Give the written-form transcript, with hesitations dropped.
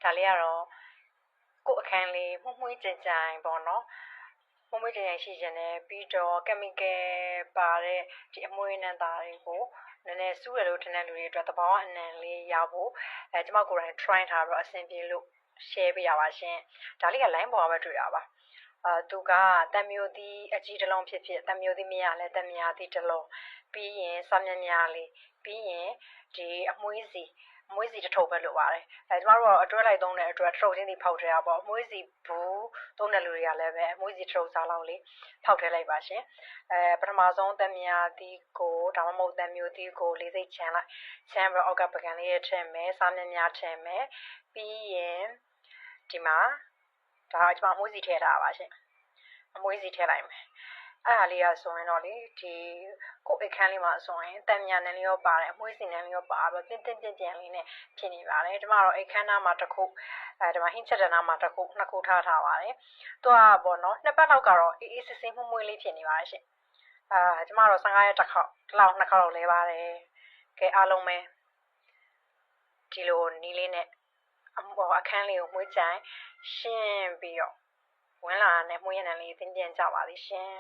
ဒါလေးကတော့ကို့အခန်းလေးမှုှကြင်ကြင်ပေါ့နော်မှုှကြင်ကြင်ရှိခြင်းနဲ့ပြီးတော့ chemical ပါတဲ့ဒီအမွှေးနှံသားတွေကိုနည်းနည်းစူးရလို့ထင်တဲ့လူတွေအတွက်သဘာဝအနံလေးရဖို့ကျမကိုယ်တိုင် try ထားတော့အဆင်ပြေလို့ share ပေးရပါရှင်ဒါလေးက line ပေါ်မှာပဲတွေ့ရပါသူကတံမျိုးသီးအကြီးတစ်လုံးဖြစ်ဖြစ်တံမျိုးသီးမရလဲတံမြာသီးတစ်လုံးပြီးရင်စမြမြလေးပြီးရင်ဒီအမွှေးစီတစ်ထုပ်ပဲလိုပါတယ်ကျမတို့အတွဲလိုက်သုံးတဲ့အတွက်တစ်ထုပ်ချင်းစီဖောက်ထည့်ရပါအမွှေးစီဘူးသုံးတဲ့လူတွေကလည်းပဲအမွှေးစီတစ်ထုပ်စားလောက်လေးဖောက်ထည့်လိုက်ပါရှင်ပထမဆုံးတံမြာသီးကိုဒါမှမဟုတ်တံမျိုးသီးကိုလေးစိတ်ချမ်းလိုက်ချမ်းပြီးအောက်ကပကံလေးထည့်မယ်စမြမြထည့်မယ်ပြီးရင်ဒီမှာဒါကကျွန်မအမွှေးစီထည့်ထားပါရှင်အမွှေးစီထည့်လိုက်မယ်အဲ့ဒါလေးကဆိုရင်တော့လေဒီကို့အခန်းလေးမှာဆိုရင်တံမြာနဲ့လေးရောပါတယ်အမွှေးစီနဲ့လေးရောပါတော့တင်းလေးနဲ့ဖြစ်နေပါတယ်ဒီမှာတော့အခန်းသားမှာတစ်ခုဒီမှာဟင်းချက်တဲ့နားမှာတစ်ခုနှစ်ခုထားပါတယ်သူကပေါ့နော်နှစ်ပတ်လောက်ကတော့အေးအေးဆေးဆေးမှုှလေးဖြစ်နေပါတယ်ရှင်ကျမတော့15ရက်တစ်ခေါက်တစ်လောက်နှစ်ခေါက်လောက်လဲပါတယ်ကဲအားလုံးပဲဒီလိုနီးလေးနဲ့အခန်းလေးကိုမှုှကြိုင်ရှင်းပြီးတော့ဝင်လာတဲ့မှုှရနံလေးတင်းကြပါလိမ့်ရှင်